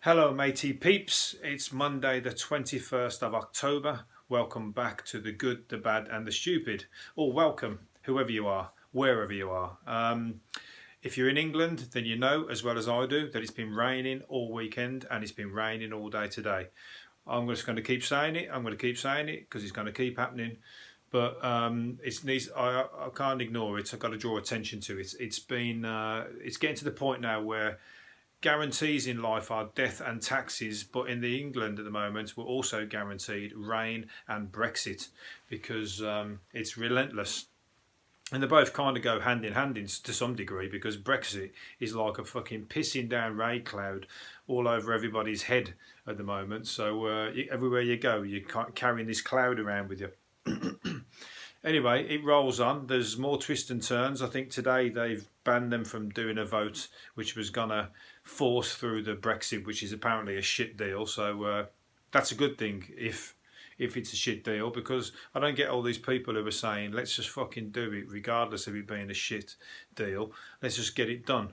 Hello matey peeps, it's Monday the 21st of October. Welcome back to the good, the bad and the stupid. Or welcome, whoever you are, wherever you are. If you're in England, then you know, as well as I do, that it's been raining all weekend and it's been raining all day today. I'm just going to keep saying it, because it's going to keep happening. But I can't ignore it. I've got to draw attention to it. It's getting to the point now where guarantees in life are death and taxes, but in the England at the moment we're also guaranteed rain and Brexit, because it's relentless, and they both kind of go hand in hand to some degree, because Brexit is like a fucking pissing down rain cloud all over everybody's head at the moment. So everywhere you go, you're carrying this cloud around with you. Anyway, it rolls on. There's more twists and turns. I think today they've banned them from doing a vote which was going to force through the Brexit, which is apparently a shit deal. So that's a good thing if it's a shit deal, because I don't get all these people who are saying, let's just fucking do it regardless of it being a shit deal. Let's just get it done.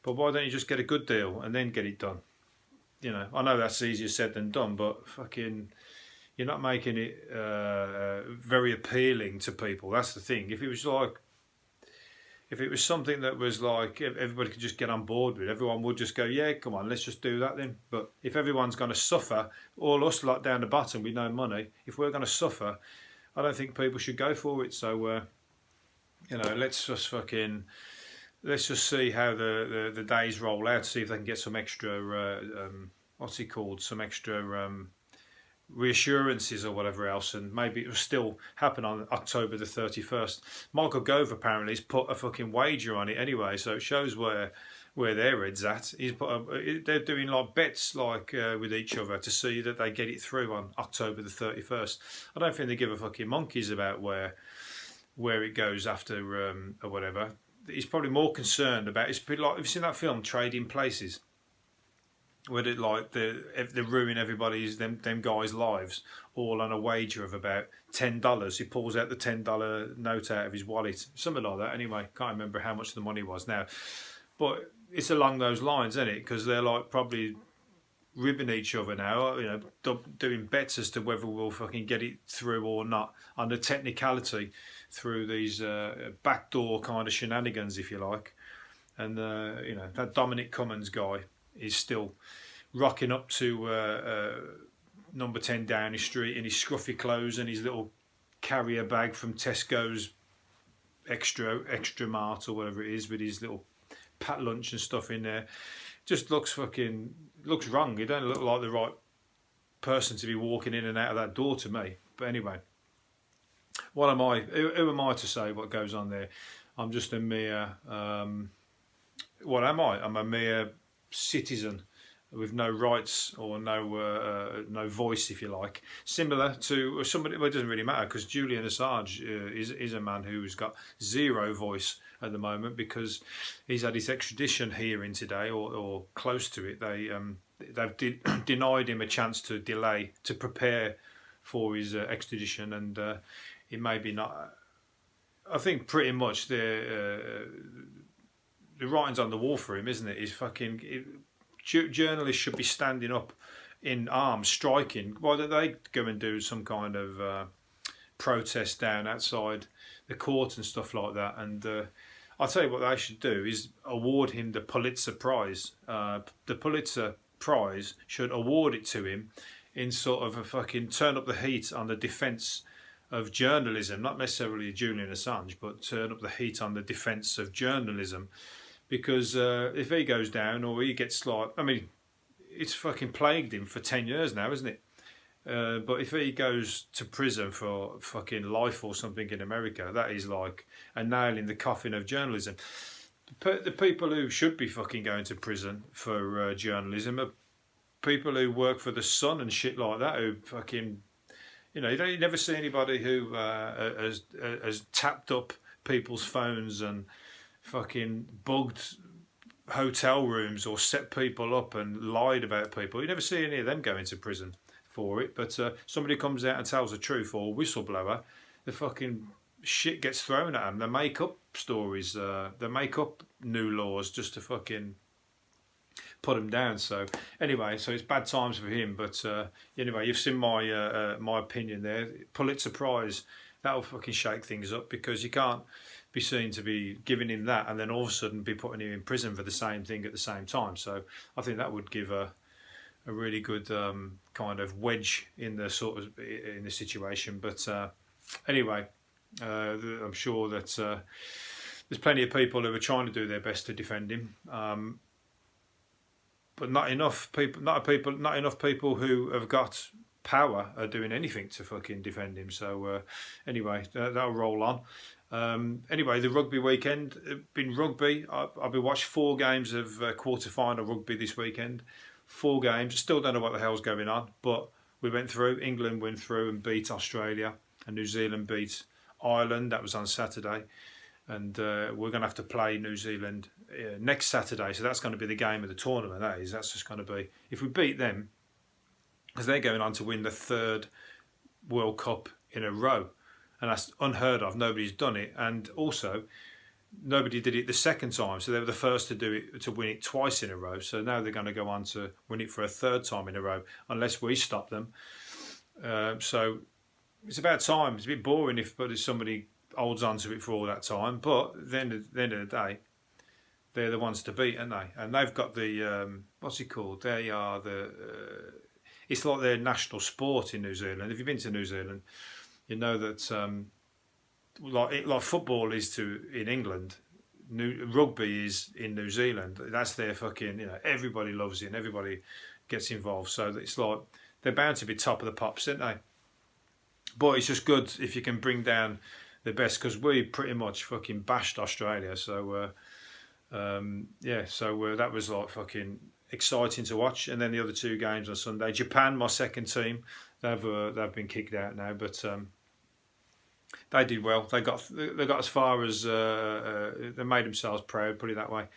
But why don't you just get a good deal and then get it done? You know, I know that's easier said than done, but fucking... you're not making it very appealing to people. That's the thing. If it was something that was like everybody could just get on board with, everyone would just go, yeah, come on, let's just do that then. But if everyone's going to suffer, all us like down the bottom with no money, if we're going to suffer, I don't think people should go for it. So you know, let's just see how the days roll out. See if they can get some extra what's it called? Some extra reassurances or whatever else, and maybe it will still happen on October the 31st. Michael Gove apparently has put a fucking wager on it anyway, so it shows where their head's at. They're doing like bets like with each other to see that they get it through on October the 31st. I don't think they give a fucking monkeys about where it goes after or whatever. He's probably more concerned about, it's pretty like, have you seen that film Trading Places? Where it like they ruin everybody's them guys' lives all on a wager of about $10. He pulls out the $10 note out of his wallet, something like that. Anyway, can't remember how much the money was now, but it's along those lines, isn't it? Because they're like probably ribbing each other now, you know, doing bets as to whether we'll fucking get it through or not on the technicality through these backdoor kind of shenanigans, if you like. And you know, that Dominic Cummings guy is still rocking up to number 10 Downing Street in his scruffy clothes and his little carrier bag from Tesco's extra mart or whatever it is, with his little pat lunch and stuff in there. Just looks wrong. He don't look like the right person to be walking in and out of that door to me. But anyway, what am I? Who am I to say what goes on there? I'm just a mere what am I? I'm a mere citizen with no rights or no voice, if you like. Similar to somebody, well, it doesn't really matter, because Julian Assange is a man who's got zero voice at the moment, because he's had his extradition hearing today, or close to it. They've denied him a chance to prepare for his extradition, and it may be not. I think pretty much the writing's on the wall for him, isn't it? He's fucking... journalists should be standing up in arms, striking. Why don't they go and do some kind of protest down outside the court and stuff like that? And I'll tell you what they should do is award him the Pulitzer Prize. The Pulitzer Prize should award it to him in sort of a fucking turn up the heat on the defence of journalism, not necessarily Julian Assange, but turn up the heat on the defence of journalism. Because if he goes down, or he gets like, I mean, it's fucking plagued him for 10 years now, isn't it? But if he goes to prison for fucking life or something in America, that is like a nail in the coffin of journalism. The people who should be fucking going to prison for journalism are people who work for the Sun and shit like that, who fucking, you know, you never see anybody who has tapped up people's phones and fucking bugged hotel rooms or set people up and lied about people. You never see any of them going to prison for it. But somebody comes out and tells the truth, or whistleblower, the fucking shit gets thrown at them. They make up stories. They make up new laws just to fucking put him down. So anyway, so it's bad times for him. But anyway, you've seen my my opinion there. Pulitzer Prize, that'll fucking shake things up, because you can't be seen to be giving him that and then all of a sudden be putting him in prison for the same thing at the same time. So I think that would give a really good kind of wedge in the in the situation. But anyway, I'm sure that there's plenty of people who are trying to do their best to defend him, but not enough people. Not enough people who have got power are doing anything to fucking defend him. So anyway, that'll roll on. Anyway, the rugby weekend, been rugby. I've been watched 4 games of quarter-final rugby this weekend. 4 games. Still don't know what the hell's going on, but we went through. England went through and beat Australia, and New Zealand beat Ireland. That was on Saturday, and we're going to have to play New Zealand next Saturday. So that's going to be the game of the tournament. That's just going to be, if we beat them, because they're going on to win the 3rd World Cup in a row, and that's unheard of. Nobody's done it, and also nobody did it the second time, so they were the first to do it, to win it twice in a row. So now they're going to go on to win it for a 3rd time in a row, unless we stop them. So it's about time. It's a bit boring if somebody holds on to it for all that time, but then at the end of the day, they're the ones to beat, aren't they? And they've got the what's it called? They are the it's like their national sport in New Zealand. If you've been to New Zealand, you know that like football is in England, rugby is in New Zealand. That's their fucking, everybody loves it and everybody gets involved. So it's like they're bound to be top of the pops, aren't they? But it's just good if you can bring down the best, because we pretty much fucking bashed Australia. So that was like fucking exciting to watch. And then the other 2 games on Sunday, Japan, my second team, they've been kicked out now, but they did well. They got as far as they made themselves proud. Put it that way.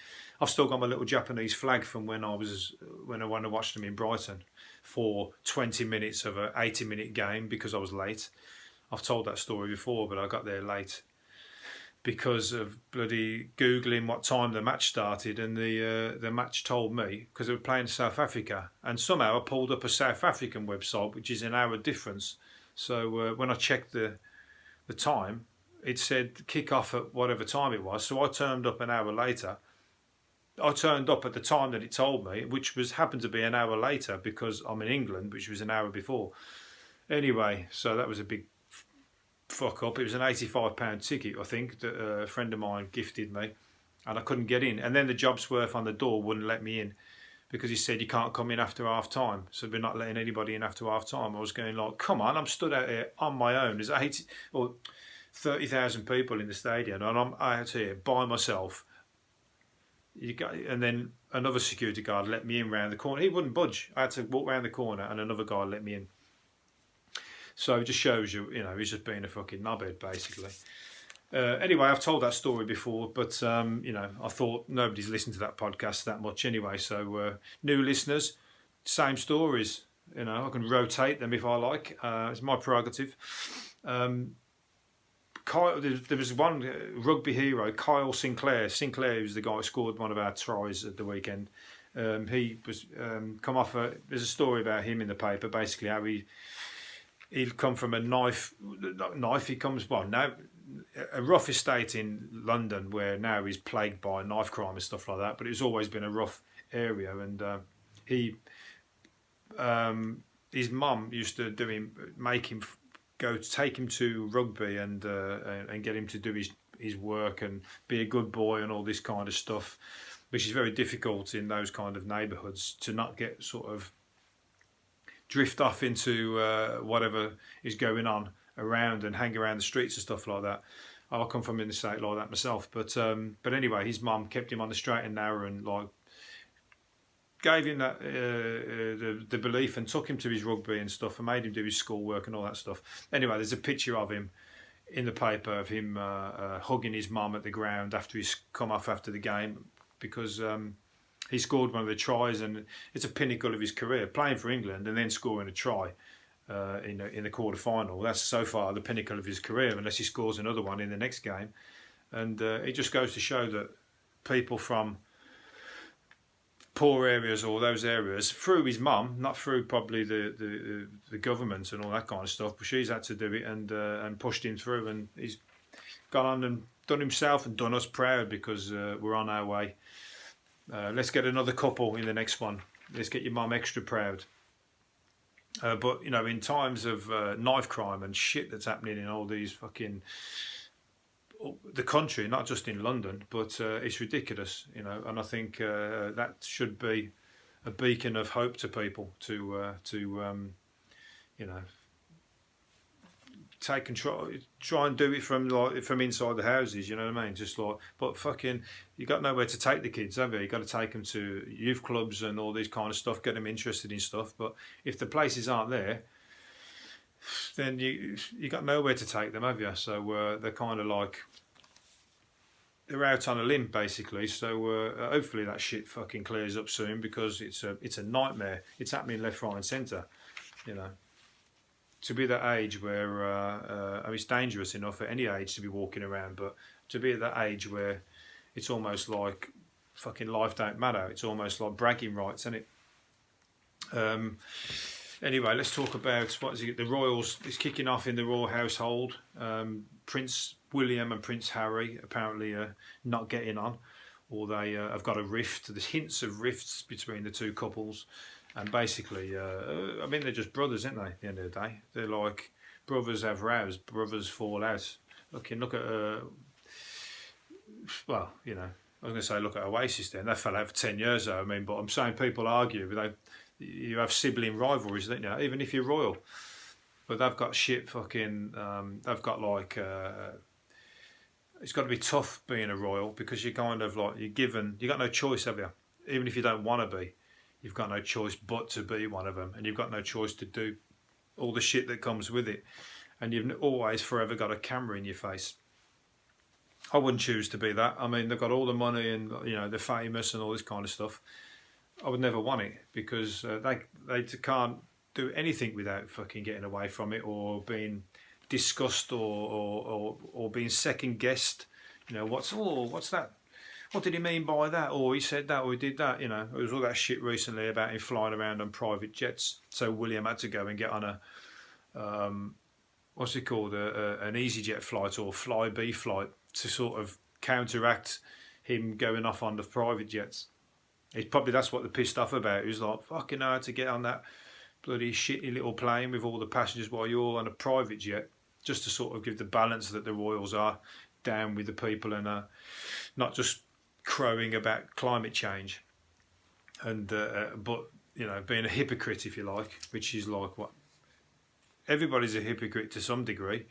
I've still got my little Japanese flag from when I watched them in Brighton for 20 minutes of an 80-minute game because I was late. I've told that story before, but I got there late because of bloody Googling what time the match started, and the match told me, because they were playing South Africa, and somehow I pulled up a South African website, which is an hour difference. So when I checked the time, it said kick off at whatever time it was. So I turned up an hour later. I turned up at the time that it told me, which happened to be an hour later because I'm in England, which was an hour before. Anyway, so that was a big fuck up. It was an £85 ticket, I think, that a friend of mine gifted me, and I couldn't get in. And then the Jobsworth on the door wouldn't let me in because he said you can't come in after half time. So we're not letting anybody in after half time. I was going like, come on, I'm stood out here on my own. There's 30,000 people in the stadium, and I'm out here by myself. And then another security guard let me in round the corner. He wouldn't budge. I had to walk round the corner, and another guy let me in. So it just shows you, he's just being a fucking knobhead, basically. Anyway, I've told that story before, but, I thought nobody's listened to that podcast that much anyway. So new listeners, same stories. I can rotate them if I like. It's my prerogative. There was one rugby hero, Kyle Sinclair. Sinclair was the guy who scored one of our tries at the weekend. He was come off there's a story about him in the paper, basically how he'd come from a rough estate in London, where now he's plagued by knife crime and stuff like that, but it's always been a rough area. And his mum used to take him to rugby and get him to do his work and be a good boy and all this kind of stuff, which is very difficult in those kind of neighbourhoods, to not get sort of drift off into whatever is going on around and hang around the streets and stuff like that. I come from an estate like that myself, but anyway, his mum kept him on the straight and narrow and like gave him that the belief and took him to his rugby and stuff and made him do his schoolwork and all that stuff. Anyway, there's a picture of him in the paper of him hugging his mum at the ground after he's come off after the game, because he scored one of the tries, and it's a pinnacle of his career, playing for England and then scoring a try in the quarter-final. That's so far the pinnacle of his career, unless he scores another one in the next game. And it just goes to show that people from poor areas or those areas through his mum, not through probably the government and all that kind of stuff. But she's had to do it and pushed him through, and he's gone on and done himself and done us proud because we're on our way. Let's get another couple in the next one. Let's get your mum extra proud. But, you know, in times of knife crime and shit that's happening in all these fucking... the country, not just in London, but it's ridiculous, you know, and I think that should be a beacon of hope to people to you know, take control, try and do it from inside the houses, you know what I mean? Just like, but fucking, you got nowhere to take the kids, have you? You got to take them to youth clubs and all this kind of stuff, get them interested in stuff. But if the places aren't there, then you got nowhere to take them, have you? So they're kind of like, they're out on a limb basically. So hopefully that shit fucking clears up soon, because it's a nightmare. It's happening left, right, and centre, you know. To be that age where I mean, it's dangerous enough at any age to be walking around, but to be at that age where it's almost like fucking life don't matter. It's almost like bragging rights, isn't it? Anyway, let's talk about the royals. It's kicking off in the royal household. Prince William and Prince Harry apparently are not getting on, or they have got a rift. There's hints of rifts between the two couples. And basically, I mean, they're just brothers, aren't they, at the end of the day? They're like, brothers have rows, brothers fall out. Look at, well, you know, I was going to say, look at Oasis then. They fell out for 10 years, though, I mean, but I'm saying people argue, but you have sibling rivalries, don't you? Even if you're royal. But they've got shit fucking, they've got like, it's got to be tough being a royal, because you're kind of like, you got no choice, have you? Even if you don't want to be. You've got no choice but to be one of them, and you've got no choice to do all the shit that comes with it, and you've always forever got a camera in your face. I wouldn't choose to be that. I mean, they've got all the money and, you know, they're famous and all this kind of stuff. I would never want it, because they can't do anything without fucking getting away from it, or being discussed, or being second guessed. You know, what's that? What did he mean by that? Or he said that, or he did that. You know, there was all that shit recently about him flying around on private jets. So William had to go and get on a, what's it called, an EasyJet flight or Flybe flight, to sort of counteract him going off on the private jets. That's what they're pissed off about. He was like, fucking hard to get on that bloody shitty little plane with all the passengers while you're on a private jet, just to sort of give the balance that the royals are down with the people and not just crowing about climate change, and but, you know, being a hypocrite, if you like, which is like what everybody's a hypocrite to some degree.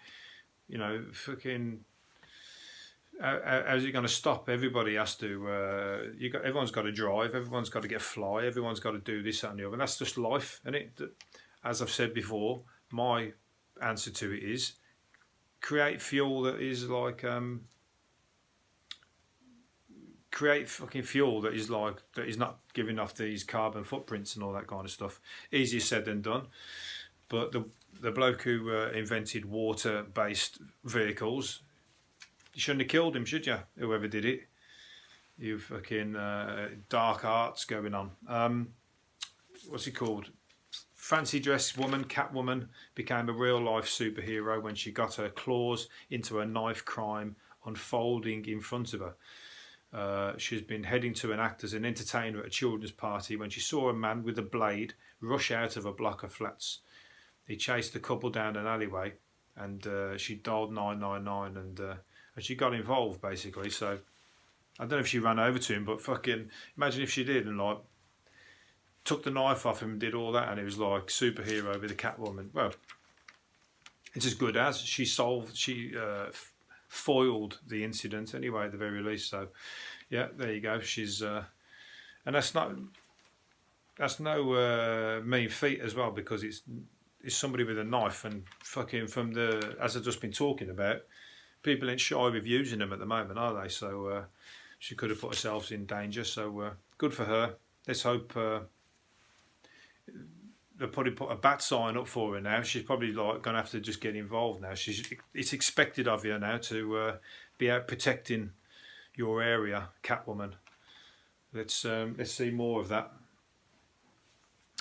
You know, fucking, how's it going to stop? Everybody has to. Everyone's got to drive. Everyone's got to get a fly. Everyone's got to do this, that, and the other. And that's just life, isn't it? As I've said before, my answer to it is create fuel that is like. Create fucking fuel that is not giving off these carbon footprints and all that kind of stuff. Easier said than done. But the bloke who invented water-based vehicles, you shouldn't have killed him, should you? Whoever did it. You fucking dark arts going on. What's it called? Fancy dress woman, Catwoman, became a real life superhero when she got her claws into a knife crime unfolding in front of her. She's been heading to an act as an entertainer at a children's party when she saw a man with a blade rush out of a block of flats. He chased the couple down an alleyway, and she dialed 999, and she got involved basically. So I don't know if she ran over to him, but fucking imagine if she did, and like took the knife off him and did all that, and it was like superhero with a Catwoman. Well, it's as good as she foiled the incident anyway, at the very least. So yeah, there you go. She's and that's no mean feat as well, because it's somebody with a knife, and fucking from the, as I've just been talking about, people ain't shy with using them at the moment, are they? So she could have put herself in danger. So good for her. Let's hope they'll probably put a bat sign up for her now. She's probably like going to have to just get involved now. It's expected of you now to be out protecting your area, Catwoman. Let's see more of that.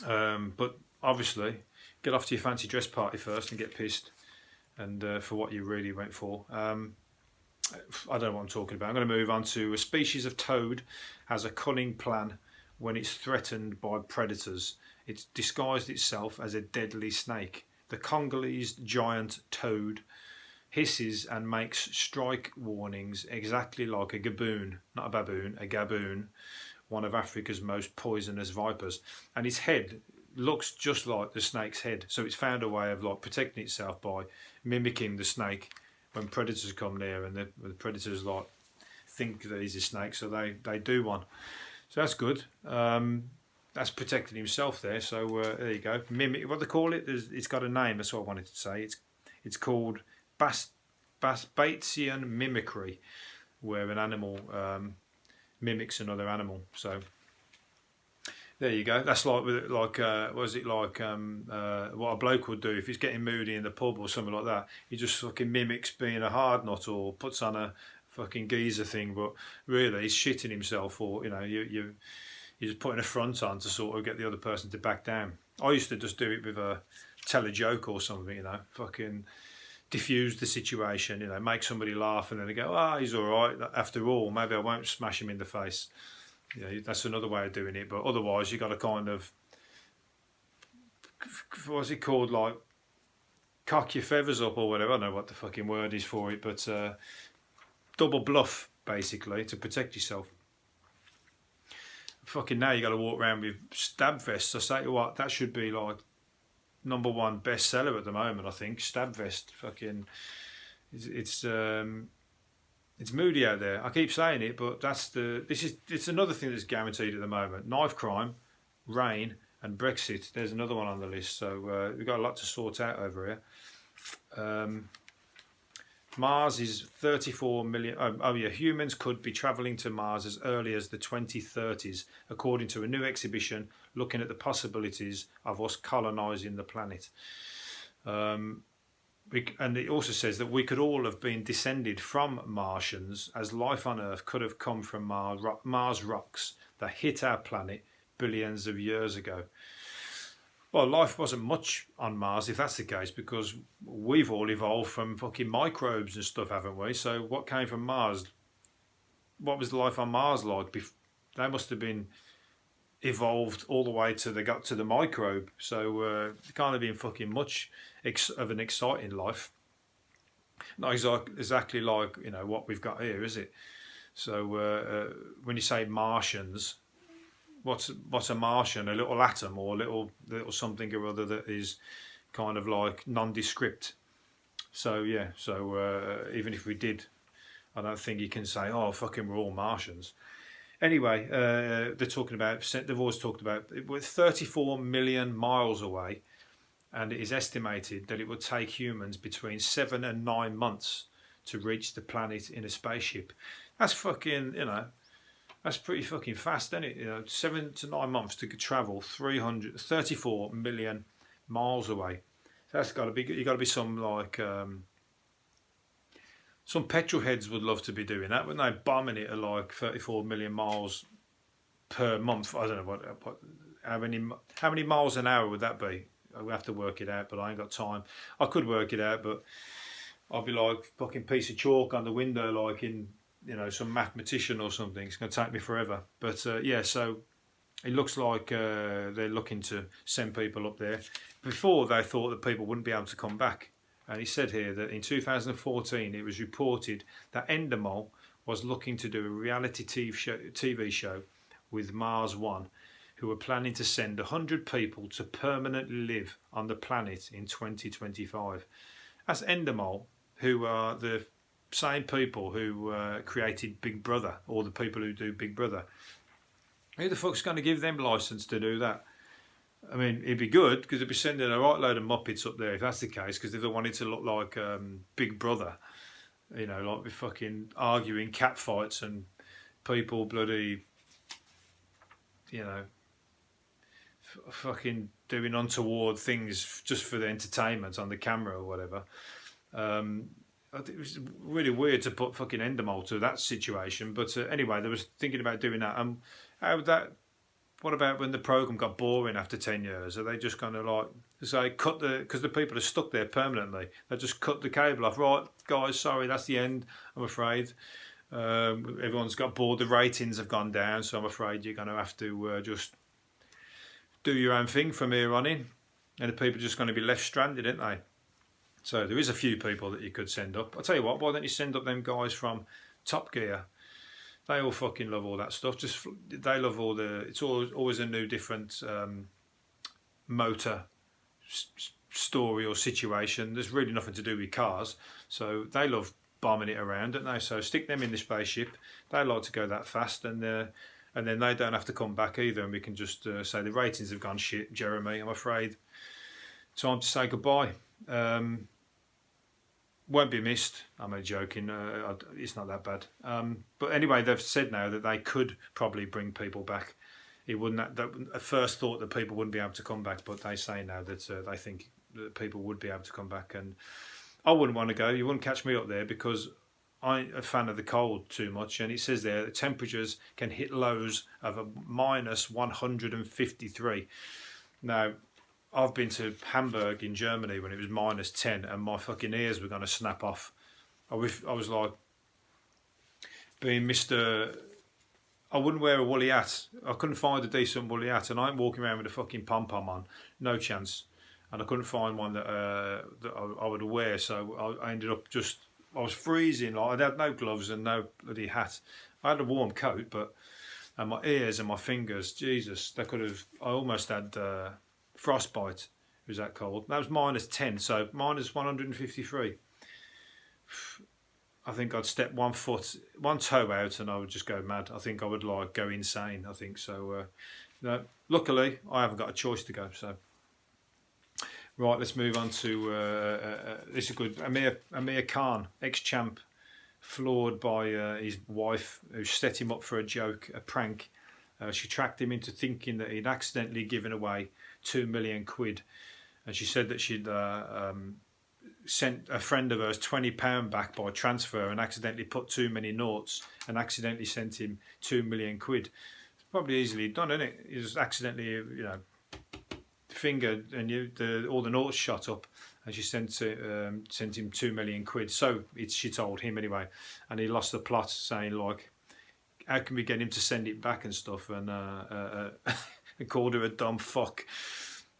But obviously, get off to your fancy dress party first and get pissed, and for what you really went for. I don't know what I'm talking about. I'm going to move on to a species of toad has a cunning plan when it's threatened by predators. It's disguised itself as a deadly snake. The Congolese giant toad hisses and makes strike warnings exactly like a gaboon, not a baboon, a gaboon, one of Africa's most poisonous vipers. And its head looks just like the snake's head. So it's found a way of like protecting itself by mimicking the snake when predators come near, and the predators like think that he's a snake, so they do one. So that's good. That's protecting himself there. So there you go. Mimic, what they call it? It's got a name. That's what I wanted to say. It's called Batesian mimicry, where an animal mimics another animal. So there you go. That's like what a bloke would do if he's getting moody in the pub or something like that. He just fucking mimics being a hard nut or puts on a fucking geezer thing, but really he's shitting himself, or you're just putting a front on to sort of get the other person to back down. I used to just do it with tell a joke or something, fucking diffuse the situation, make somebody laugh, and then they go, he's all right. After all, maybe I won't smash him in the face. That's another way of doing it. But otherwise, you got to kind of, what's it called, like cock your feathers up or whatever. I don't know what the fucking word is for it, but double bluff basically to protect yourself. Fucking now you got to walk around with stab vests. I say you what, that should be like #1 bestseller at the moment. I think stab vest. Fucking, it's moody out there. I keep saying it, but it's another thing that's guaranteed at the moment. Knife crime, rain, and Brexit. There's another one on the list. So we've got a lot to sort out over here. Mars is 34 million. Humans could be travelling to Mars as early as the 2030s, according to a new exhibition looking at the possibilities of us colonising the planet. And it also says that we could all have been descended from Martians, as life on Earth could have come from Mars rocks that hit our planet billions of years ago. Well, life wasn't much on Mars if that's the case, because we've all evolved from fucking microbes and stuff, haven't we? So what came from Mars? What was the life on Mars like? They must have been evolved all the way to they got to the microbe. So it can't have been fucking much of an exciting life. Not exactly like what we've got here, is it? So when you say Martians, what's a Martian? A little atom or a little something or other that is kind of like nondescript. So yeah, even if we did, I don't think you can say, fucking we're all Martians. Anyway, they've always talked about we're 34 million miles away, and it is estimated that it would take humans between 7 and 9 months to reach the planet in a spaceship. That's fucking, that's pretty fucking fast, isn't it? 7 to 9 months to travel 34 million miles away. So that's got to be, you got to be some like, some petrol heads would love to be doing that, wouldn't they? Bombing it at like 34 million miles per month. I don't know how many miles an hour would that be? I would have to work it out, but I ain't got time. I could work it out, but I'll be like fucking piece of chalk on the window, like in some mathematician or something. It's going to take me forever. But yeah, so it looks like they're looking to send people up there. Before they thought that people wouldn't be able to come back. And he said here that in 2014 it was reported that Endemol was looking to do a reality TV show with Mars One, who were planning to send 100 people to permanently live on the planet in 2025. That's Endemol, who are the same people who created Big Brother, or the people who do Big Brother. Who the fuck's going to give them license to do that? I mean, it'd be good, because they'd be sending a right load of muppets up there if that's the case, because if they wanted to look like Big Brother, like with fucking arguing cat fights and people bloody, fucking doing untoward things just for the entertainment on the camera or whatever. I think it was really weird to put fucking Endemol to that situation, but anyway, they was thinking about doing that. How would that? What about when the program got boring after 10 years? Are they just going to like say because the people are stuck there permanently? They just cut the cable off. Right, guys, sorry, that's the end. I'm afraid. Everyone's got bored. The ratings have gone down, so I'm afraid you're going to have to just do your own thing from here on in, and the people are just going to be left stranded, aren't they? So there is a few people that you could send up. I'll tell you what, why don't you send up them guys from Top Gear? They all fucking love all that stuff. Just they love all the. It's always a new, different motor story or situation. There's really nothing to do with cars, so they love bombing it around, don't they? So stick them in the spaceship. They like to go that fast, and then they don't have to come back either, and we can just say the ratings have gone shit, Jeremy. I'm afraid. Time to say goodbye. Won't be missed. I'm only joking. It's not that bad. But anyway, they've said now that they could probably bring people back. It wouldn't. That at first thought that people wouldn't be able to come back, but they say now that they think that people would be able to come back. And I wouldn't want to go. You wouldn't catch me up there because I'm a fan of the cold too much. And it says there the temperatures can hit lows of a minus 153. Now, I've been to Hamburg in Germany when it was minus 10 and my fucking ears were going to snap off. I was like, being Mr. I wouldn't wear a woolly hat. I couldn't find a decent woolly hat, and I ain't walking around with a fucking pom-pom on. No chance. And I couldn't find one that I would wear, so I ended up I was freezing. Like, I had no gloves and no bloody hat. I had a warm coat, but and my ears and my fingers, Jesus, I almost had frostbite. It was that cold. That was minus 10, so minus 153. I think I'd step one toe out and I would just go mad. I think I would like go insane. I think so. No, luckily I haven't got a choice to go. So right, let's move on to this is good. Amir Khan, ex-champ, floored by his wife who set him up for a joke, a prank. She tracked him into thinking that he'd accidentally given away 2 million quid, and she said that she'd sent a friend of hers £20 back by transfer and accidentally put too many noughts and accidentally sent him 2 million quid. It's probably easily done, isn't it? He just accidentally, fingered and all the noughts shot up, and she sent him 2 million quid. So she told him anyway, and he lost the plot, saying like, how can we get him to send it back and stuff, and called her a dumb fuck.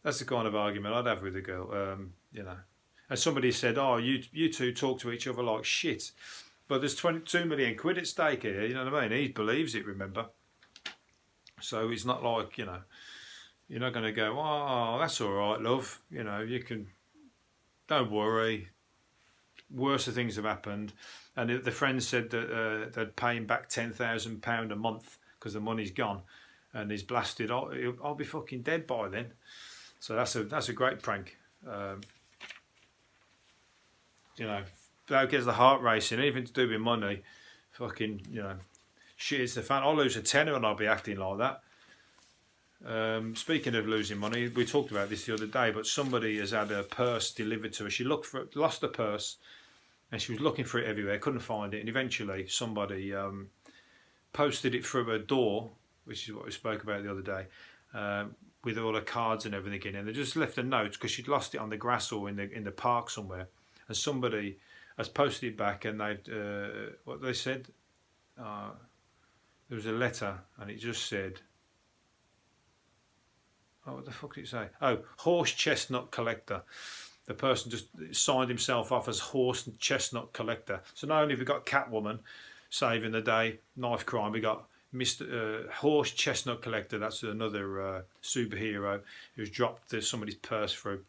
That's the kind of argument I'd have with a girl, And somebody said, oh, you two talk to each other like shit. But there's 22 million quid at stake here, you know what I mean? He believes it, remember? So it's not like, you're not going to go, oh, that's all right, love. You can, don't worry. Worse things have happened. And the friend said that they'd pay him back £10,000 a month because the money's gone. And he's blasted, I'll be fucking dead by then. So that's a great prank. That gets the heart racing. Anything to do with money, fucking, shit is the fan. I'll lose a tenner and I'll be acting like that. Speaking of losing money, we talked about this the other day, but somebody has had a purse delivered to her. She lost a purse, and she was looking for it everywhere, couldn't find it, and eventually somebody posted it through her door, which is what we spoke about the other day, with all her cards and everything in, and they just left a note because she'd lost it on the grass or in the park somewhere. And somebody has posted it back, and what they said, there was a letter, and it just said, oh, what the fuck did it say? Oh, horse chestnut collector. The person just signed himself off as horse chestnut collector. So not only have we got Catwoman saving the day, knife crime, we got Mr. Horse chestnut collector. That's another superhero who's dropped somebody's purse through.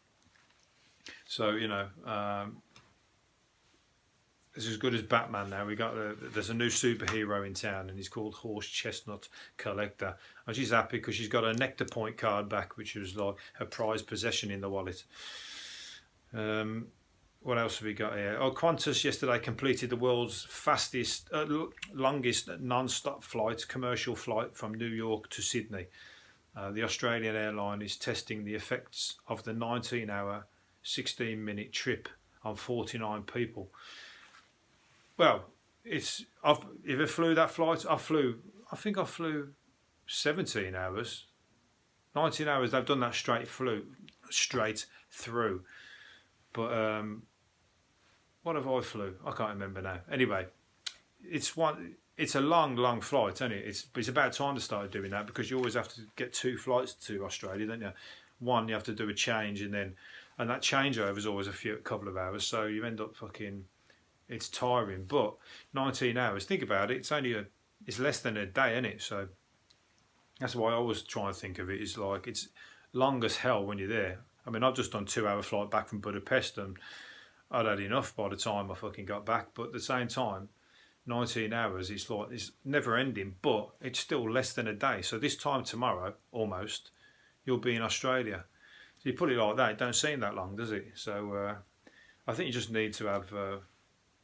So it's as good as Batman now. There's a new superhero in town, and he's called Horse Chestnut Collector. And she's happy because she's got her Nectar Point card back, which was like her prized possession in the wallet. What else have we got here? Oh, Qantas yesterday completed the world's longest non-stop commercial flight from New York to Sydney. The Australian airline is testing the effects of the 19-hour, 16-minute trip on 49 people. Well, if I flew that flight, I think I flew 17 hours. 19 hours, they've done that straight through. But what have I flew? I can't remember now. Anyway, it's a long flight, isn't it? It's about time to start doing that, because you always have to get 2 flights to Australia, don't you? One, you have to do a change, and that changeover is always a couple of hours, so you end up it's tiring. But 19 hours, think about it, it's less than a day, isn't it? So that's why I always try and think of it as like, it's long as hell when you're there. I mean, I've just done 2-hour flight back from Budapest, and I'd had enough by the time I got back. But at the same time, 19 hours, it's never ending, but it's still less than a day. So this time tomorrow, almost, you'll be in Australia. So you put it like that, it don't seem that long, does it? So I think you just need to have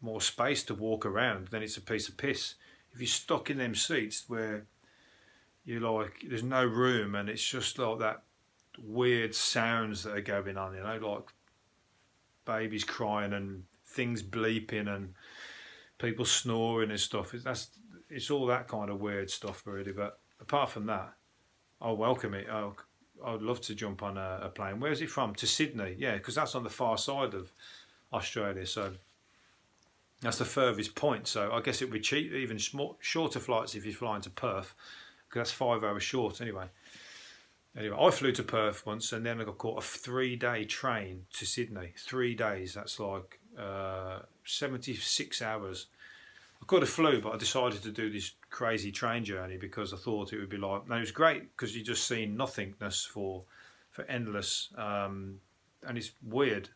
more space to walk around. Then it's a piece of piss. If you're stuck in them seats where there's no room, and it's just like that weird sounds that are going on, like babies crying and things bleeping and people snoring and stuff. It's all that kind of weird stuff, really. But apart from that, I'll welcome it. I would love to jump on a plane. Where's it from? To Sydney? Yeah, because that's on the far side of Australia, so that's the furthest point. So I guess it would be cheap, even shorter flights if you're flying to Perth, because that's 5 hours short anyway. I flew to Perth once, and then I got caught a 3-day train to Sydney. 3 days, that's like 76 hours. I could have flew, but I decided to do this crazy train journey because I thought it would be like, and it was great because you just seen nothingness for endless, and it's weird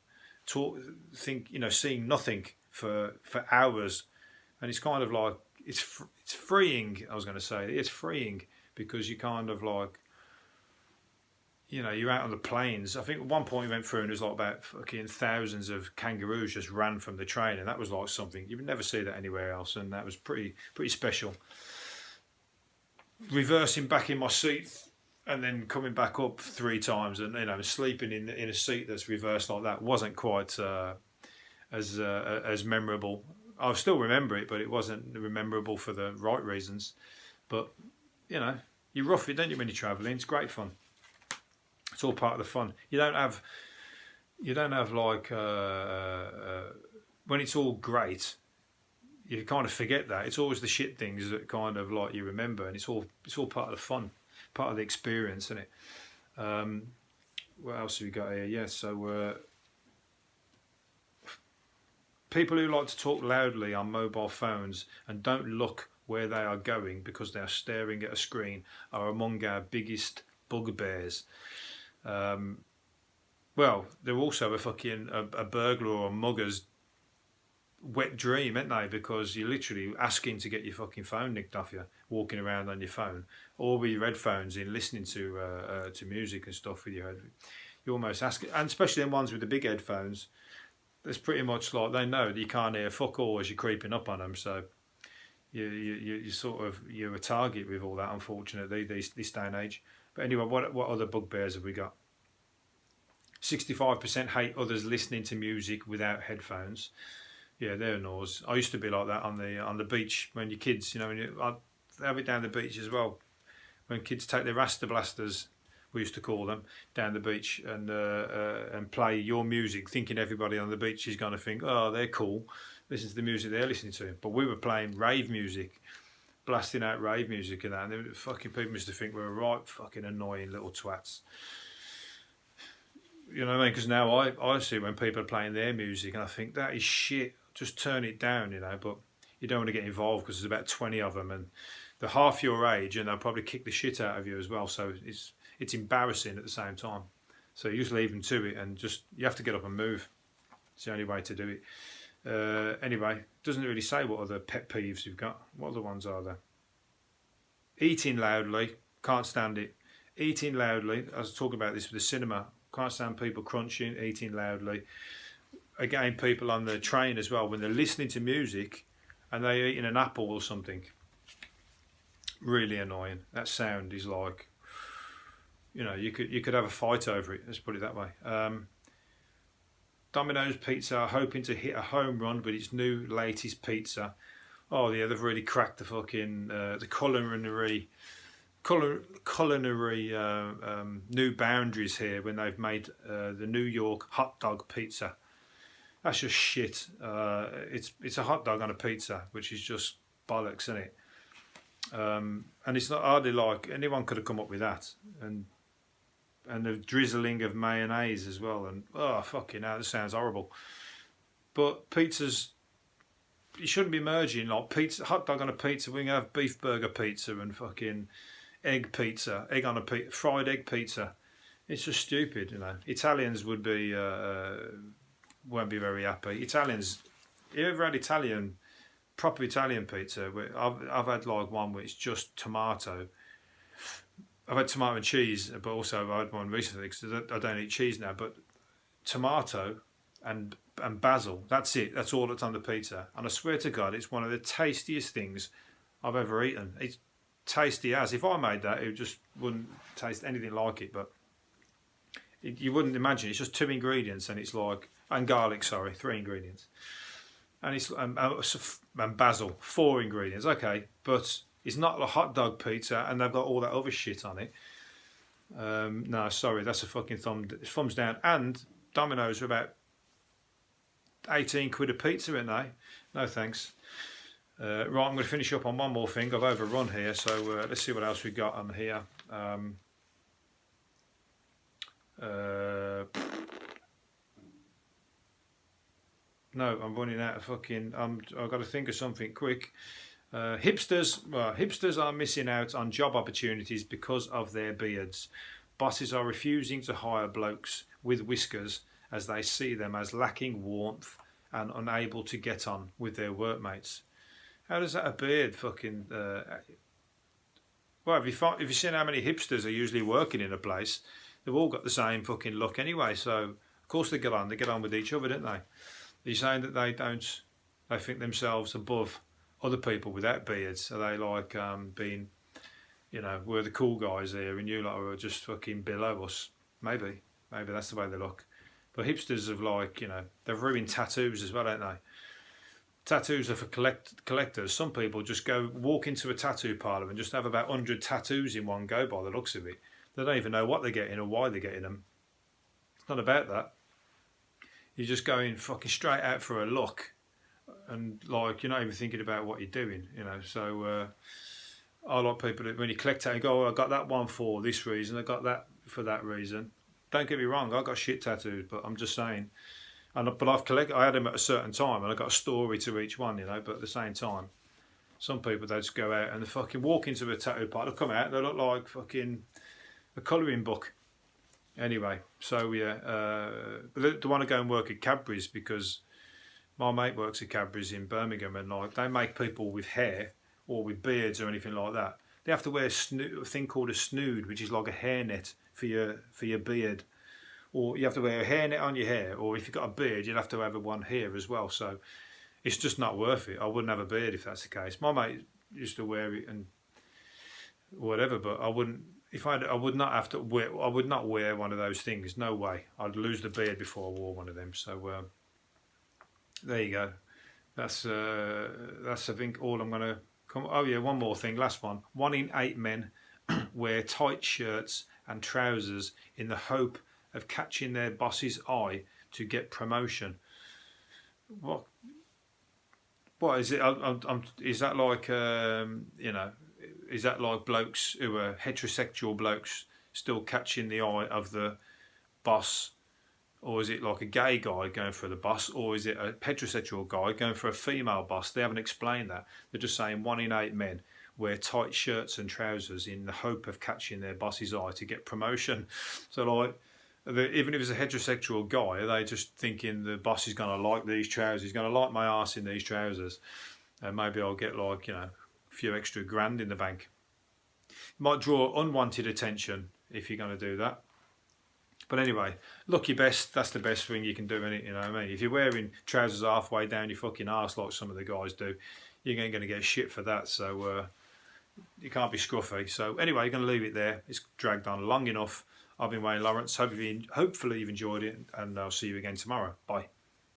seeing nothing for hours, and it's kind of like, it's freeing. I was going to say it's freeing because you kind of like, you're out on the plains. I think at one point we went through and there's like about fucking thousands of kangaroos just ran from the train, and that was like something you would never see that anywhere else, and that was pretty special. Reversing back in my seat and then coming back up 3 times, and sleeping in a seat that's reversed like that wasn't quite as memorable. I'll still remember it, but it wasn't memorable for the right reasons. But you rough it, don't you, when you're travelling? It's great fun. It's all part of the fun. You don't have like when it's all great, you kind of forget that. It's always the shit things that kind of like you remember, and it's all part of the fun, part of the experience, isn't it? What else have we got here? Yeah, so people who like to talk loudly on mobile phones and don't look where they are going because they are staring at a screen are among our biggest bugbears. Well, they're also a burglar or a mugger's wet dream, aren't they? Because you're literally asking to get your fucking phone nicked off you, walking around on your phone, or with your headphones in, listening to music and stuff with your head. You almost ask, and especially them ones with the big headphones. It's pretty much like they know that you can't hear fuck all as you're creeping up on them, so you're a target with all that, unfortunately, this day and age. But anyway, what other bugbears have we got? 65% hate others listening to music without headphones. Yeah, they're annoys. I used to be like that on the beach when you're kids. I'd have it down the beach as well. When kids take their Rasta blasters, we used to call them, down the beach and play your music, thinking everybody on the beach is going to think, oh, they're cool, listen to the music they're listening to. But we were playing rave music, blasting out rave music and that, and the fucking people used to think we were right fucking annoying little twats. You know what I mean? Because now I see when people are playing their music and I think, that is shit, just turn it down, but you don't want to get involved because there's about 20 of them and they're half your age and they'll probably kick the shit out of you as well, so it's embarrassing at the same time. So you just leave them to it, and you have to get up and move. It's the only way to do it. Anyway, doesn't really say what other pet peeves you've got. What other ones are there? Eating loudly, can't stand it. Eating loudly, I was talking about this with the cinema. Can't stand people crunching, eating loudly. Again, people on the train as well, when they're listening to music and they're eating an apple or something. Really annoying. That sound is like, you could have a fight over it. Let's put it that way. Domino's Pizza are hoping to hit a home run with its new latest pizza. Oh yeah, they've really cracked the fucking the culinary culinary new boundaries here when they've made the New York hot dog pizza. That's just shit. It's a hot dog on a pizza, which is just bollocks, isn't it? And it's not hardly like anyone could have come up with that. And the drizzling of mayonnaise as well. And oh fucking hell, this sounds horrible. But pizzas, you shouldn't be merging like pizza, hot dog on a pizza. We can have beef burger pizza and fucking egg pizza, egg on a pizza, fried egg pizza. It's just stupid, you know. Italians would be won't be very happy. Italians, you ever had proper Italian pizza? I've had like one where it's just tomato. I've had tomato and cheese, but also I've had one recently because I don't eat cheese now. But tomato and basil, that's it. That's all that's on the pizza. And I swear to God, it's one of the tastiest things I've ever eaten. It's tasty as. If I made that, it just wouldn't taste anything like it. But you wouldn't imagine. It's just 2 ingredients, and it's like, and garlic, sorry, 3 ingredients. And it's and basil, 4 ingredients. Okay, but it's not a hot dog pizza, and they've got all that other shit on it. No, sorry, that's a fucking thumbs down. And Domino's are about 18 quid a pizza, aren't they? No thanks. Right, I'm going to finish up on one more thing. I've overrun here, so let's see what else we got on here. No, I'm running out of fucking. I've got to think of something quick. Hipsters are missing out on job opportunities because of their beards. Bosses are refusing to hire blokes with whiskers as they see them as lacking warmth and unable to get on with their workmates. How does that a beard fucking... Well, if you seen how many hipsters are usually working in a place, they've all got the same fucking look anyway, so of course they get on with each other, don't they? Are you saying that they think themselves above other people without beards? Are they like being, you know, we're the cool guys here and you lot are just fucking below us? Maybe that's the way they look. But hipsters have, like, you know, they've ruined tattoos as well, don't they? Tattoos are for collectors. Some people just walk into a tattoo parlour and just have about 100 tattoos in one go by the looks of it. They don't even know what they're getting or why they're getting them. It's not about that. You're just going fucking straight out for a look, and like you're not even thinking about what you're doing, you know. So I like people that when you collect it, you go, oh, I got that one for this reason, I got that for that reason. Don't get me wrong, I got shit tattoos, but I'm just saying. But I had them at a certain time, and I got a story to each one, you know. But at the same time, some people they just go out and they fucking walk into a tattoo parlour, they come out, they look like fucking a colouring book. Anyway, so yeah, they want to go and work at Cadbury's because my mate works at Cadbury's in Birmingham, and like they make people with hair or with beards or anything like that. They have to wear a thing called a snood, which is like a hairnet for your beard, or you have to wear a hairnet on your hair, or if you've got a beard, you'd have to have one here as well. So it's just not worth it. I wouldn't have a beard if that's the case. My mate used to wear it and whatever, but I wouldn't. If I would not have to wear, I would not wear one of those things. No way. I'd lose the beard before I wore one of them. So there you go. That's I think all I'm gonna come. Oh yeah, one more thing. Last one. 1 in 8 men wear tight shirts and trousers in the hope of catching their boss's eye to get promotion. What is it? Is that like you know? Is that like blokes who are heterosexual blokes still catching the eye of the boss? Or is it like a gay guy going for the boss? Or is it a heterosexual guy going for a female boss? They haven't explained that. They're just saying 1 in 8 men wear tight shirts and trousers in the hope of catching their boss's eye to get promotion. So like, even if it's a heterosexual guy, are they just thinking the boss is going to like these trousers? He's going to like my ass in these trousers. And maybe I'll get like, you know, a few extra grand in the bank. Might draw unwanted attention if you're going to do that. But anyway, look your best. That's the best thing you can do in it, you know what I mean? If you're wearing trousers halfway down your fucking arse like some of the guys do, you're going to get shit for that. So you can't be scruffy. So anyway, you're going to leave it there. It's dragged on long enough. I've been Wayne Lawrence. Hopefully you've enjoyed it, and I'll see you again tomorrow. Bye.